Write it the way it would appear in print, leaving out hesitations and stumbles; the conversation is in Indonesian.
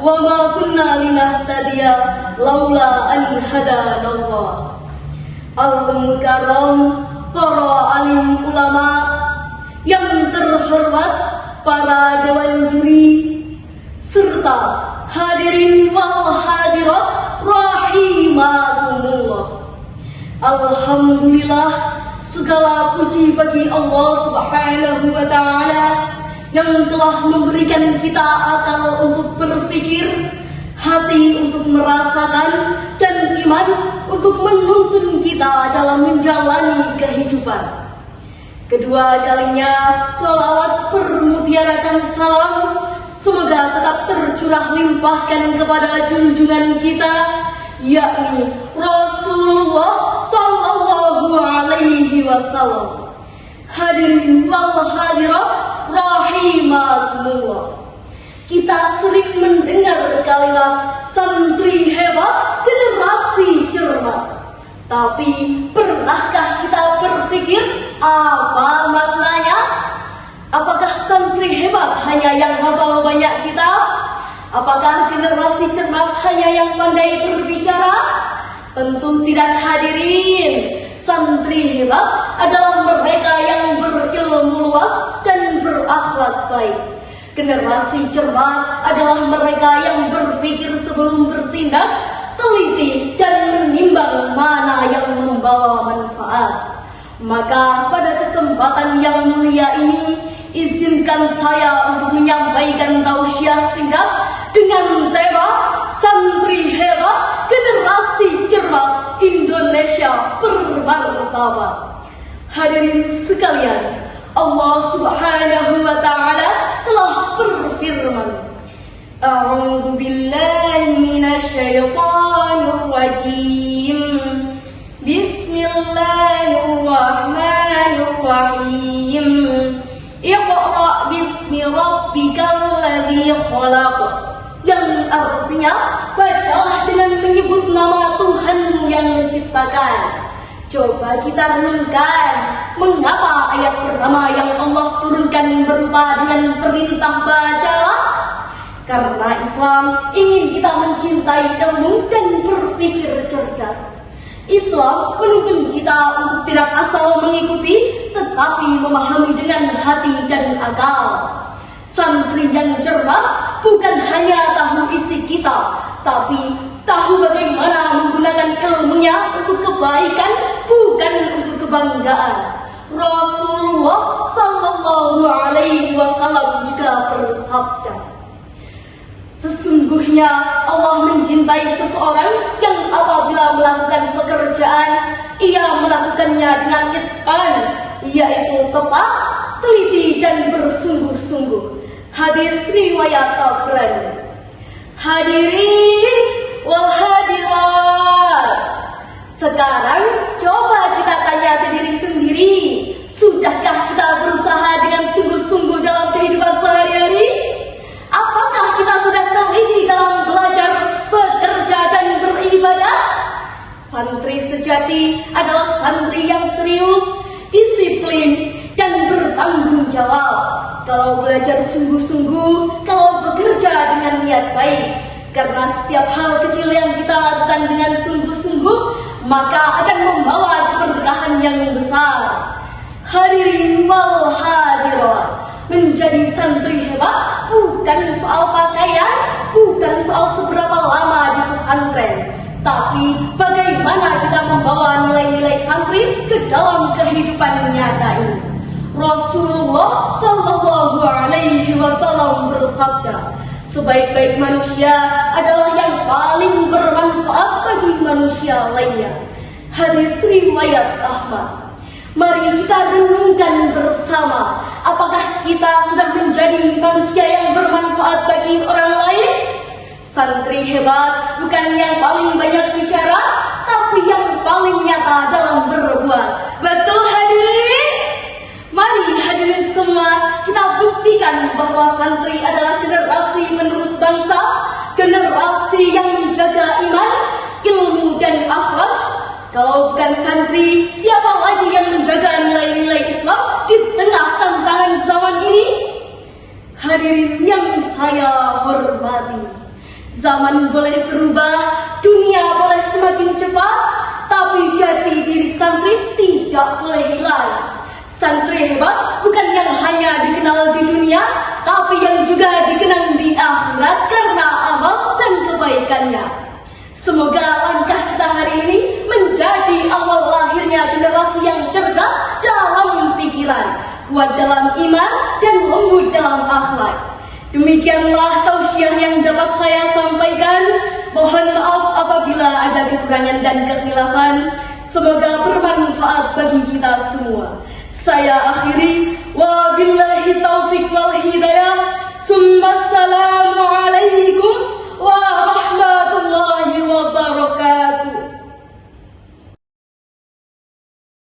wa ma kunna linahtadiya laula an hadanallah. Al-Mukarram, para alim ulama yang terhormat, para dewan juri, serta hadirin wal hadirat rahimakumullah. Alhamdulillah, segala puji bagi Allah Subhanahu wa ta'ala yang telah memberikan kita akal untuk berpikir, hati untuk merasakan, dan iman untuk menuntun kita dalam menjalani kehidupan. Kedua kalinya, sholawat bermutiarakan salam semoga tetap tercurah limpahkan kepada junjungan kita, yakni Rasulullah Sallallahu Alaihi Wasallam. Hadirin wal hadirat rahimakumullah. Kita sering mendengar kalimat santri hebat, generasi cermat. Tapi pernahkah kita berpikir apa maknanya? Apakah santri hebat hanya yang hafal banyak kitab? Apakah generasi cermat hanya yang pandai berbicara? Tentu tidak, hadirin. Santri hebat adalah mereka yang berilmu luas dan berakhlak baik. Generasi cermat adalah mereka yang berpikir sebelum bertindak, teliti dan menimbang mana yang membawa manfaat. Maka pada kesempatan yang mulia ini, izinkan saya untuk menyampaikan tausiah singkat dengan tema Santri Hebat, Generasi Cermat Indonesia Bermartabat. Hadirin sekalian, Allah Subhanahu wa ta'ala telah berfirman, A'udzu billahi minasy syaithanir rajim. Bismillahirrahmanirrahim. Iqra bismi rabbikal ladzi khalaq. Yang artinya, bacalah dengan menyebut nama Tuhanmu yang menciptakan. Coba kita renungkan, mengapa ayat pertama yang Allah turunkan berupa dengan perintah bacalah? Karena Islam ingin kita mencintai ilmu dan berpikir cerdas. Islam menuntun kita untuk tidak asal mengikuti, tetapi memahami dengan hati dan akal. Santri yang cermat bukan hanya tahu isi kitab, tapi tahu bagaimana menggunakan ilmunya untuk kebaikan, bukan untuk kebanggaan. Rasulullah Sallallahu Alaihi Wasallam juga bersabda, sesungguhnya Allah mencintai seseorang yang apabila melakukan pekerjaan, ia melakukannya dengan itqan, yaitu tepat, teliti dan bersungguh-sungguh. Hadis riwayat Tabrani. Hadirin wal hadirat, sekarang coba kita tanya ke diri sendiri, sudahkah kita berusaha dengan sungguh-sungguh dalam kehidupan sehari-hari? Apakah kita sudah teliti dalam belajar, bekerja dan beribadah? Santri sejati adalah santri yang serius, disiplin, dan bertanggung jawab. Kalau belajar sungguh-sungguh, kalau bekerja dengan niat baik. Karena setiap hal kecil yang kita lakukan dengan sungguh-sungguh, maka akan membawa keberkahan yang besar. Hadirin wal hadirat, menjadi santri hebat bukan soal pakaian, bukan soal seberapa lama di pesantren, tapi bagaimana kita membawa nilai-nilai santri ke dalam kehidupan nyata ini. Rasulullah Sallallahu Alaihi Wasallam bersabda, sebaik-baik manusia adalah yang paling bermanfaat bagi manusia lainnya. Hadis riwayat Ahmad. Mari kita renungkan bersama, apakah kita sudah menjadi manusia yang bermanfaat bagi orang lain? Santri hebat bukan yang paling banyak bicara, tapi yang paling nyata dalam berbuat. Betul hadirin? Mari hadirin semua, kita buktikan bahwa santri adalah generasi penerus bangsa, generasi yang menjaga iman, ilmu dan akhlak. Kalau bukan santri, siapa lagi yang menjaga nilai-nilai Islam di tengah tantangan zaman ini? Hadirin yang saya hormati, Zaman boleh berubah, dunia boleh semakin cepat, tapi jati diri santri tidak boleh hilang. Santri hebat bukan yang hanya dikenal di dunia, tapi yang juga dikenang di akhirat karena amal dan kebaikannya. Semoga langkah kita hari ini menjadi awal lahirnya generasi yang cerdas dalam pikiran, kuat dalam iman, dan lembut dalam akhlak. Demikianlah tausiah yang dapat saya sampaikan. Mohon maaf apabila ada kekurangan dan kekhilafan. Semoga bermanfaat bagi kita semua. Saya akhiri, wabillahi taufiq wal hidayah. Summa